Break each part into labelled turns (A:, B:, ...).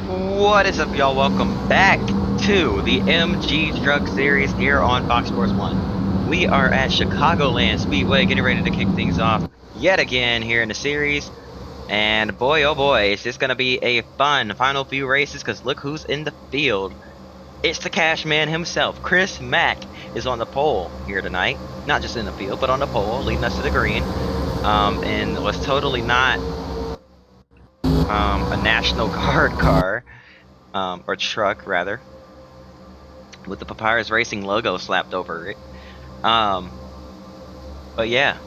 A: What is up, y'all? Welcome back to the MG Truck Series here on Fox Sports 1. We are at Chicagoland Speedway getting ready to kick things off yet again here in the series. And boy, oh boy, is this going to be a fun final few races because look who's in the field. It's the Cash Man himself. Chris Mack is on the pole here tonight. Not just in the field, but on the pole, leading us to the green. And was totally not a National Guard car. Or truck rather, with the Papyrus Racing logo slapped over it. But yeah,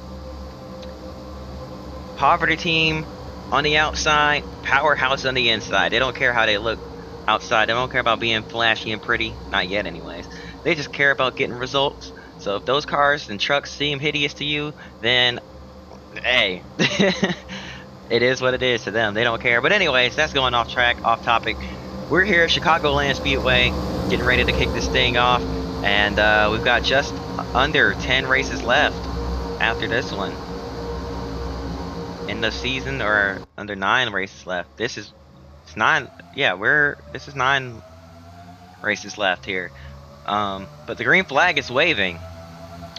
A: Poverty Team on the outside, Powerhouse on the inside. They don't care how they look outside. They don't care about being flashy and pretty, not yet anyways. They just care about getting results. So if those cars and trucks seem hideous to you, then hey, it is what it is to them. They don't care. But anyways, that's going off track, off topic. We're here at Chicagoland Speedway, getting ready to kick this thing off, and we've got just under 10 races left after this one in the season, or under 9 races left. This is 9. Yeah, this is 9 races left here. But the green flag is waving,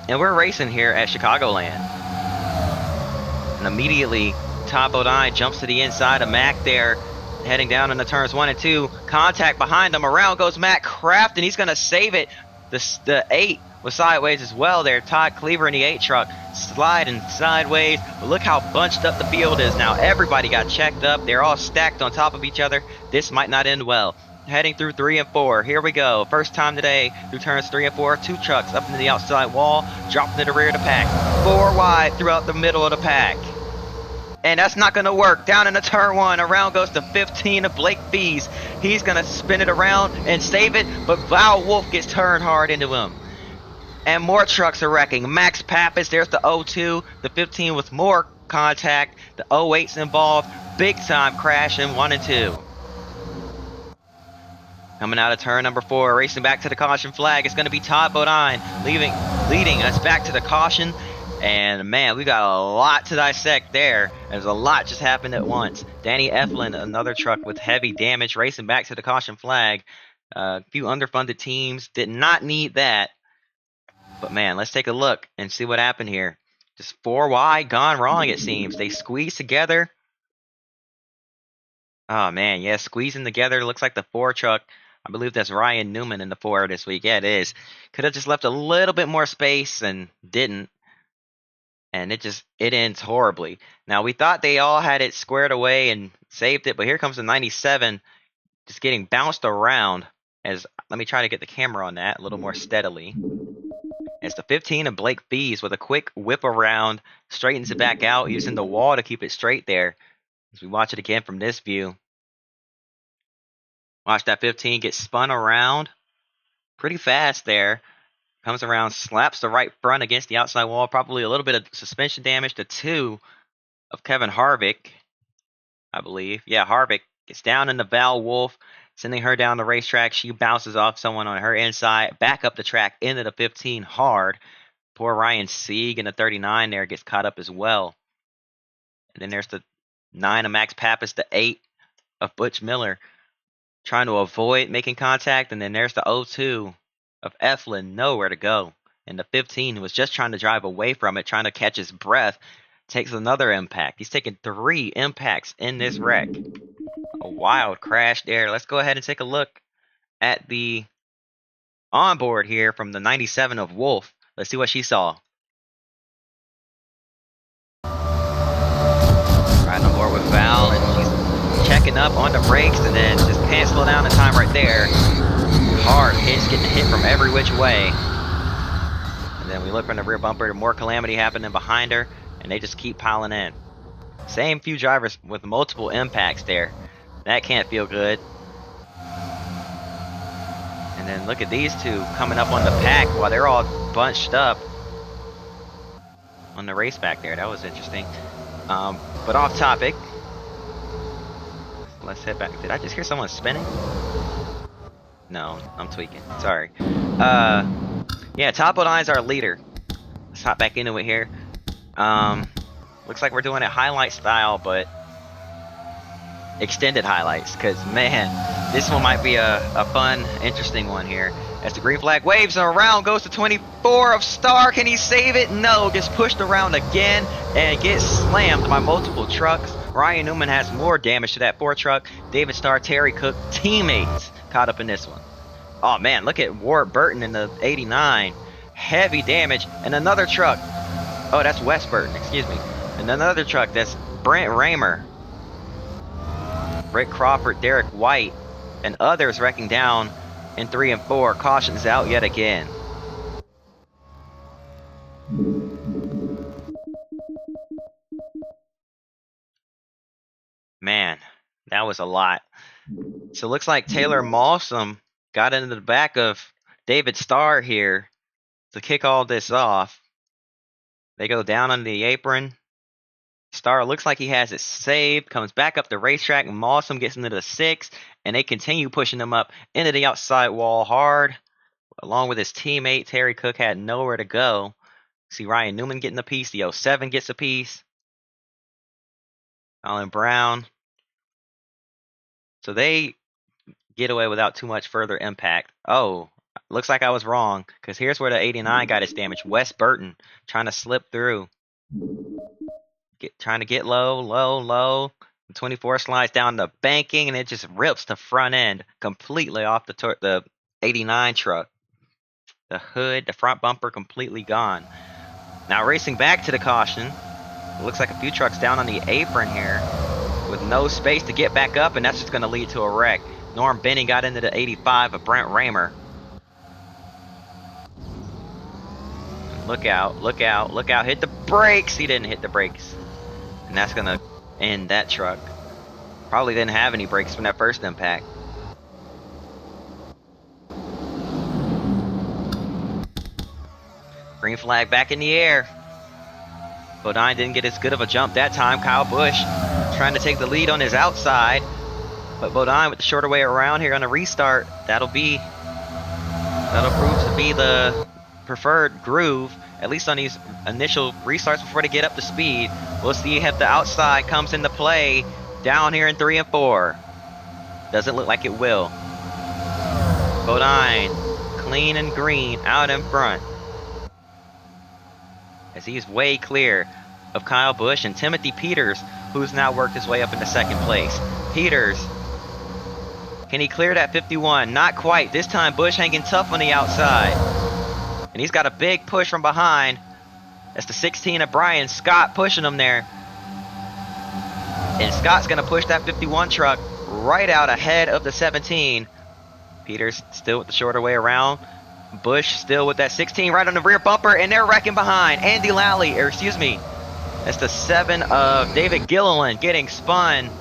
A: and we're racing here at Chicagoland. And immediately, Top 09 jumps to the inside of Mack there, heading down into turns 1 and 2. Contact behind him. Around goes Matt Kraft, and he's going to save it. The 8 was sideways as well there. Todd Cleaver in the 8 truck sliding sideways. But look how bunched up the field is now. Everybody got checked up. They're all stacked on top of each other. This might not end well. Heading through 3 and 4. Here we go. First time today through turns 3 and 4. 2 trucks up into the outside wall, dropping to the rear of the pack. 4 wide throughout the middle of the pack. And that's not going to work. Down into turn 1. Around goes to 15 of Blake Fees. He's going to spin it around and save it, but Val Wolf gets turned hard into him. And more trucks are wrecking. Max Pappas, there's the 02. The 15 with more contact. The 08's involved. Big time crash in 1 and 2. Coming out of turn number 4, racing back to the caution flag. It's going to be Todd Bodine leading us back to the caution. And man, we got a lot to dissect there. There's a lot just happened at once. Danny Eflin, another truck with heavy damage, racing back to the caution flag. A few underfunded teams did not need that. But man, let's take a look and see what happened here. Just 4 wide, gone wrong it seems. They squeezed together. Oh man, yeah, squeezing together. Looks like the 4 truck. I believe that's Ryan Newman in the 4 this week. Yeah, it is. Could have just left a little bit more space and didn't. And it ends horribly. Now, we thought they all had it squared away and saved it, but here comes the 97 just getting bounced around. Let me try to get the camera on that a little more steadily. It's the 15 of Blake Fees with a quick whip around, straightens it back out, using the wall to keep it straight there. As we watch it again from this view. Watch that 15 get spun around pretty fast there. Comes around, slaps the right front against the outside wall. Probably a little bit of suspension damage to 2 of Kevin Harvick, I believe. Yeah, Harvick gets down into Val Wolf, sending her down the racetrack. She bounces off someone on her inside, back up the track into the 15 hard. Poor Ryan Sieg in the 39 there gets caught up as well. And then there's the 9 of Max Pappas, the 8 of Butch Miller, trying to avoid making contact. And then there's the 02 of Eflin, nowhere to go. And the 15, who was just trying to drive away from it, trying to catch his breath, takes another impact. He's taken 3 impacts in this wreck. A wild crash there. Let's go ahead and take a look at the onboard here from the 97 of Wolf. Let's see what she saw. Riding on board with Val, and she's checking up on the brakes, and then just can't slow down the time right there. Hard hits, getting hit from every which way. And then we look from the rear bumper, more calamity happening behind her, and they just keep piling in. Same few drivers with multiple impacts there. That can't feel good. And then look at these 2 coming up on the pack while they're all bunched up on the race back there. That was interesting. But off topic. Let's head back. Did I just hear someone spinning? No, I'm tweaking. Sorry. Yeah, Top 09's our leader. Let's hop back into it here. Looks like we're doing it highlight style, but extended highlights, because man, this one might be a fun, interesting one here. As the green flag waves around, goes to 24 of Star. Can he save it? No, gets pushed around again and gets slammed by multiple trucks. Ryan Newman has more damage to that 4 truck. David Starr, Terry Cook, teammates caught up in this one. Oh man, look at Ward Burton in the 89. Heavy damage. And another truck. Oh, that's Wes Burton, excuse me. And another truck, that's Brent Raymer, Rick Crawford, Derek White, and others wrecking down in 3 and 4. Cautions out yet again. Man, that was a lot. So it looks like Taylor Malsom got into the back of David Starr here to kick all this off. They go down on the apron. Starr looks like he has it saved, comes back up the racetrack. Malsom gets into the 6, and they continue pushing him up into the outside wall hard. Along with his teammate, Terry Cook had nowhere to go. See Ryan Newman getting a piece. The 07 gets a piece. Alan Brown. So they get away without too much further impact. Oh, looks like I was wrong, because here's where the 89 got his damage. Wes Burton trying to slip through. Trying to get low. The 24 slides down the banking, and it just rips the front end completely off the 89 truck. The hood, the front bumper completely gone. Now racing back to the caution. It looks like a few trucks down on the apron here with no space to get back up, and that's just going to lead to a wreck. Norm Benning got into the 85 of Brent Raymer. Look out. Hit the brakes. He didn't hit the brakes. And that's going to end that truck. Probably didn't have any brakes from that first impact. Green flag back in the air. Bodine didn't get as good of a jump that time. Kyle Busch trying to take the lead on his outside. But Bodine with the shorter way around here on the restart. That'll prove to be the preferred groove, at least on these initial restarts before they get up to speed. We'll see if the outside comes into play down here in 3 and 4. Doesn't look like it will. Bodine, clean and green, out in front, as he's way clear of Kyle Busch and Timothy Peters, who's now worked his way up into second place. Peters, can he clear that 51? Not quite. This time Busch hanging tough on the outside. And he's got a big push from behind. That's the 16 of Brian Scott pushing him there. And Scott's going to push that 51 truck right out ahead of the 17. Peters still with the shorter way around. Busch still with that 16 right on the rear bumper, and they're wrecking behind. Andy Lally, or excuse me, that's the 7 of David Gilliland getting spun.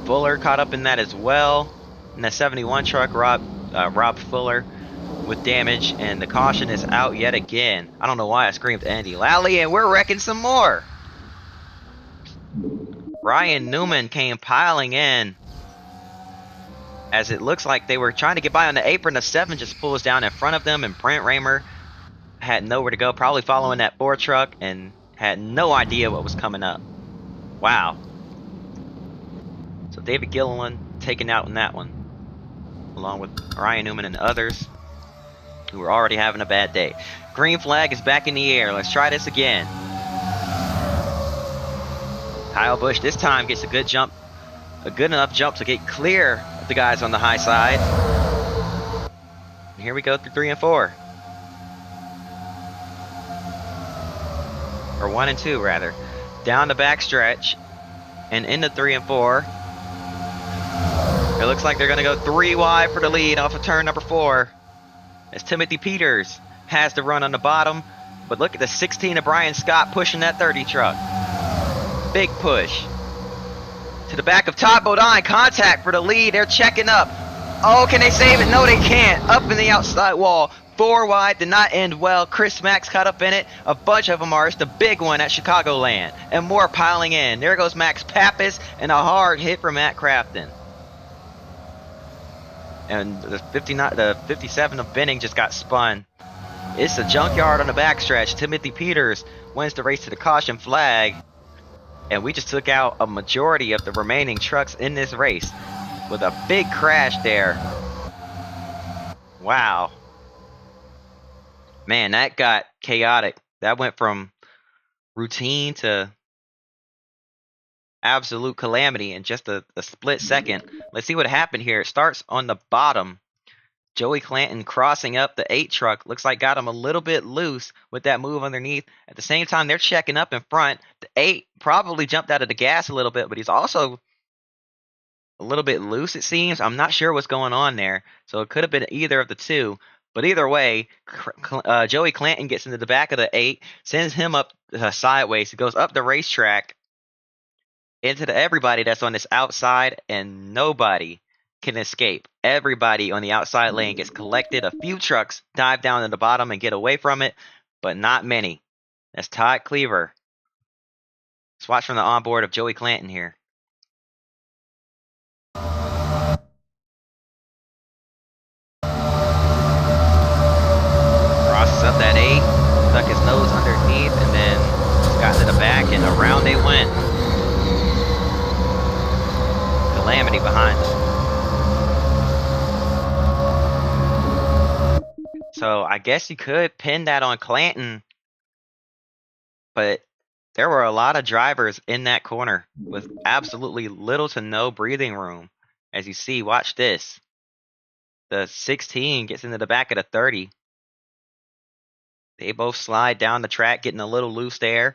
A: Fuller caught up in that as well. And the 71 truck, Rob Fuller with damage, and the caution is out yet again. I don't know why I screamed Andy Lally, and we're wrecking some more. Ryan Newman came piling in, as it looks like they were trying to get by on the apron. The 7 just pulls down in front of them, and Brent Raymer had nowhere to go, probably following that 4 truck, and had no idea what was coming up. Wow. So David Gilliland taken out in that one, along with Ryan Newman and others who were already having a bad day. Green flag is back in the air. Let's try this again. Kyle Busch this time gets a good jump, a good enough jump to get clear of the guys on the high side. And here we go through 3 and 4. Or 1 and 2 rather. Down the back stretch and into 3 and 4. It looks like they're going to go 3 wide for the lead off of turn number 4. As Timothy Peters has the run on the bottom. But look at the 16 of Brian Scott pushing that 30 truck. Big push. To the back of Todd Bodine. Contact for the lead. They're checking up. Oh, can they save it? No, they can't. Up in the outside wall. 4 wide. Did not end well. Chris Max caught up in it. A bunch of them are. It's the big one at Chicagoland. And more piling in. There goes Max Pappas. And a hard hit for Matt Crafton. And the 57 of Benning just got spun. It's a junkyard on the backstretch. Timothy Peters wins the race to the caution flag. And we just took out a majority of the remaining trucks in this race with a big crash there. Wow. Man, that got chaotic. That went from routine to absolute calamity in just a split second. Let's see what happened here. It starts on the bottom. Joey Clanton crossing up the 8 truck. Looks like got him a little bit loose with that move underneath. At the same time, they're checking up in front. The 8 probably jumped out of the gas a little bit, but he's also a little bit loose, it seems. I'm not sure what's going on there. So it could have been either of the two. But either way, Joey Clanton gets into the back of the 8, sends him up sideways. He goes up the racetrack into everybody that's on this outside, and nobody can escape. Everybody on the outside lane gets collected. A few trucks dive down to the bottom and get away from it, but not many. That's Todd Cleaver. Let's watch from the onboard of Joey Clanton here. Crosses up that 8, stuck his nose underneath, and then got to the back, and around they went. Calamity behind them. So I guess you could pin that on Clanton, but there were a lot of drivers in that corner with absolutely little to no breathing room. As you see, watch this. The 16 gets into the back of the 30. They both slide down the track, getting a little loose there,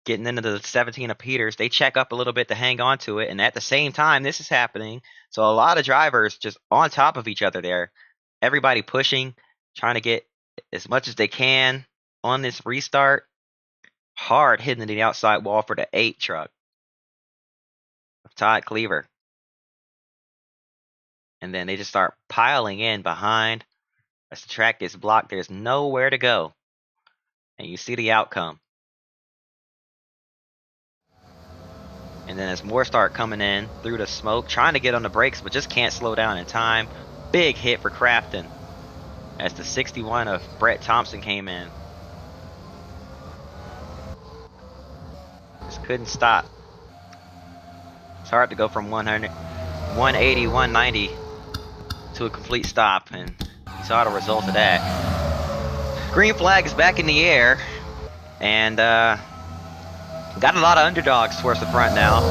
A: getting into the 17 of Peters. They check up a little bit to hang on to it, and at the same time, this is happening. So a lot of drivers just on top of each other there. Everybody pushing, trying to get as much as they can on this restart. Hard hitting the outside wall for the 8 truck of Todd Cleaver. And then they just start piling in behind. As the track gets blocked, there's nowhere to go. And you see the outcome. And then as more start coming in through the smoke, trying to get on the brakes, but just can't slow down in time. Big hit for Crafton as the 61 of Brett Thompson came in. Just couldn't stop. It's hard to go from 100, 180, 190 to a complete stop, and you saw the result of that. Green flag is back in the air, and got a lot of underdogs towards the front now,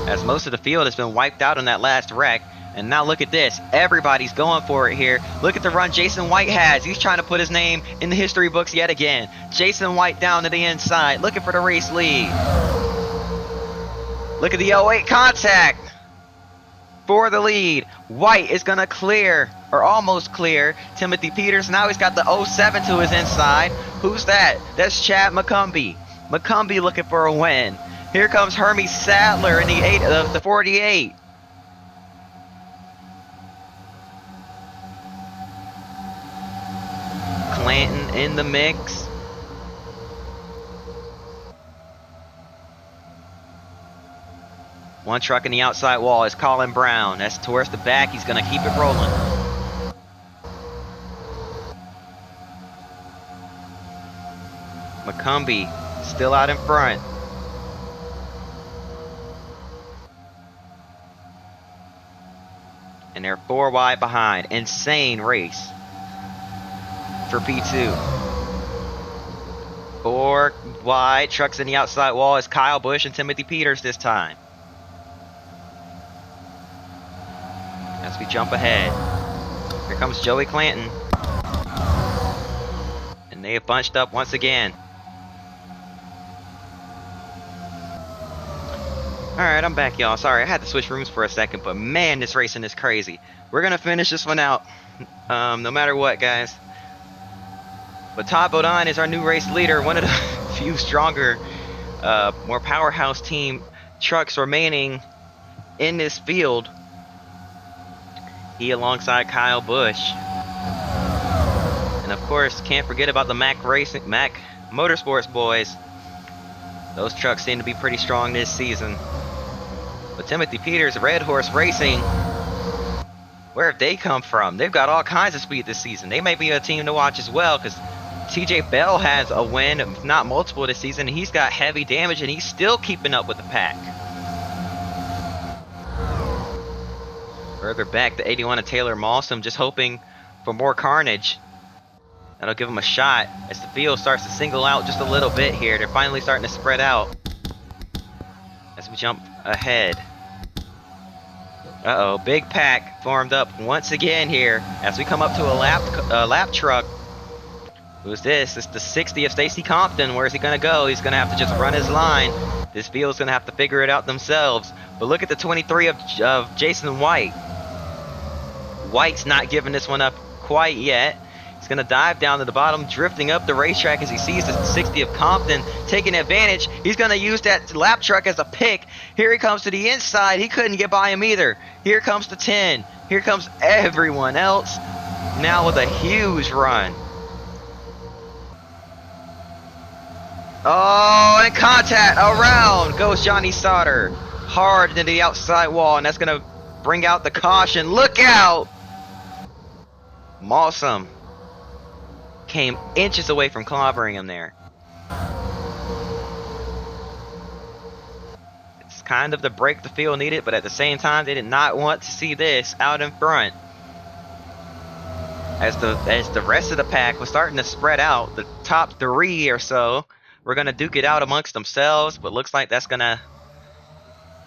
A: as most of the field has been wiped out on that last wreck. And now look at this. Everybody's going for it here. Look at the run Jason White has. He's trying to put his name in the history books yet again. Jason White down to the inside, looking for the race lead. Look at the 08 contact for the lead. White is going to clear, or almost clear, Timothy Peters. Now he's got the 07 to his inside. Who's that? That's Chad McCumbee. McCumbee looking for a win. Here comes Hermie Sadler in the 48. Clanton in the mix. One truck in the outside wall is Colin Brown. That's towards the back. He's going to keep it rolling. McCumbee still out in front. And they're 4 wide behind. Insane race for P2. 4 wide. Trucks in the outside wall is Kyle Busch and Timothy Peters this time. As we jump ahead. Here comes Joey Clanton. And they have bunched up once again. Alright, I'm back, y'all. Sorry, I had to switch rooms for a second, but man, this racing is crazy. We're going to finish this one out, no matter what, guys. But Todd Bodine is our new race leader, one of the few stronger, more powerhouse team trucks remaining in this field. He alongside Kyle Busch. And of course, can't forget about the Mac Motorsports boys. Those trucks seem to be pretty strong this season. But Timothy Peters, Red Horse Racing, where have they come from? They've got all kinds of speed this season. They may be a team to watch as well, because TJ Bell has a win, if not multiple this season. He's got heavy damage and he's still keeping up with the pack. Further back, the 81 of Taylor Mawsum just hoping for more carnage. That'll give him a shot as the field starts to single out just a little bit here. They're finally starting to spread out as we jump ahead. Uh-oh, big pack formed up once again here as we come up to a lap truck. Who's this? It's the 60 of Stacey Compton. Where's he going to go? He's going to have to just run his line. This field's going to have to figure it out themselves. But look at the 23 of Jason White. White's not giving this one up quite yet. He's going to dive down to the bottom, drifting up the racetrack as he sees the 60 of Compton taking advantage. He's going to use that lap truck as a pick. Here he comes to the inside. He couldn't get by him either. Here comes the 10. Here comes everyone else. Now with a huge run. Oh, and contact around goes Johnny Sauter. Hard into the outside wall, and that's going to bring out the caution. Look out! Mawsum came inches away from clobbering him there. It's kind of the break the field needed, but at the same time, they did not want to see this out in front. As the rest of the pack was starting to spread out, the top 3 or so were going to duke it out amongst themselves, but looks like that's going to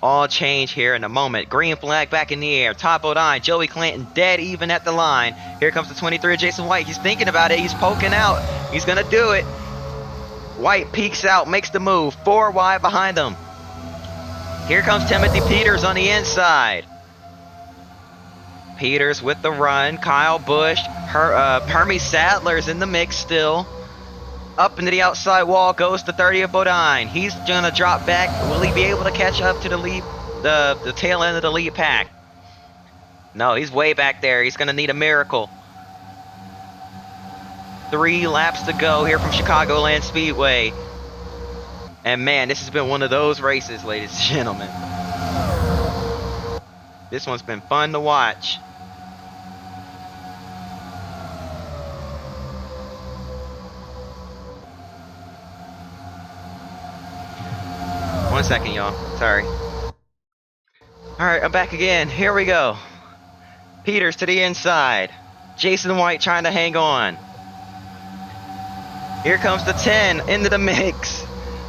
A: all change here in a moment. Green flag back in the air. Top 09, Joey Clanton dead even at the line. Here comes the 23, Jason White. He's thinking about it. He's poking out. He's going to do it. White peeks out, makes the move. 4 wide behind him. Here comes Timothy Peters on the inside. Peters with the run. Kyle Busch. Hermie Sadler's in the mix still. Up into the outside wall goes the 30 of Bodine. He's gonna drop back. Will he be able to catch up to the lead, the tail end of the lead pack? No, he's way back there. He's gonna need a miracle. 3 laps to go here from Chicagoland Speedway. And man, this has been one of those races, ladies and gentlemen. This one's been fun to watch. One second, y'all. Sorry. Alright, I'm back again. Here we go. Peters to the inside. Jason White trying to hang on. Here comes the 10 into the mix.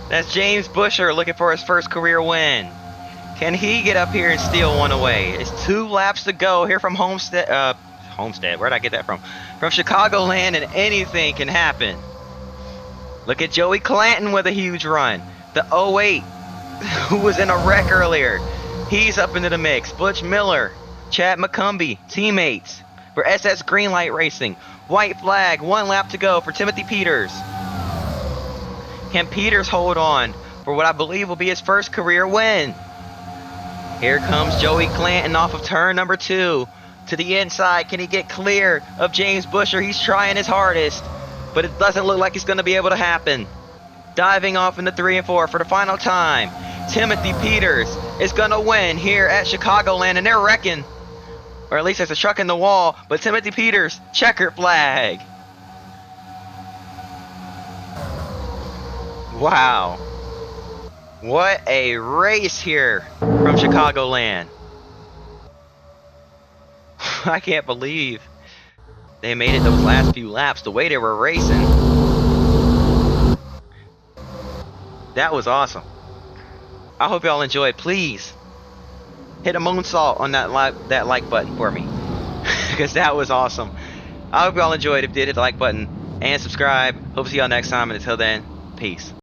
A: That's James Busher looking for his first career win. Can he get up here and steal one away? It's 2 laps to go here from Homestead. Where'd I get that from? From Chicagoland, and anything can happen. Look at Joey Clanton with a huge run. The 08, who was in a wreck earlier. He's up into the mix. Butch Miller, Chad McCumbee, teammates for SS Greenlight Racing. White flag, 1 lap to go for Timothy Peters. Can Peters hold on for what I believe will be his first career win? Here comes Joey Clanton off of turn number 2 to the inside. Can he get clear of James Busher? He's trying his hardest, but it doesn't look like it's going to be able to happen. Diving off into 3 and 4 for the final time. Timothy Peters is going to win here at Chicagoland, and they're wrecking. Or at least there's a truck in the wall, but Timothy Peters, checkered flag. Wow. What a race here from Chicagoland. I can't believe they made it those last few laps the way they were racing. That was awesome. I hope y'all enjoyed. Please hit a moonsault on that like button for me, because that was awesome. I hope y'all enjoyed. If you did, hit the like button and subscribe. Hope to see y'all next time, and until then, peace.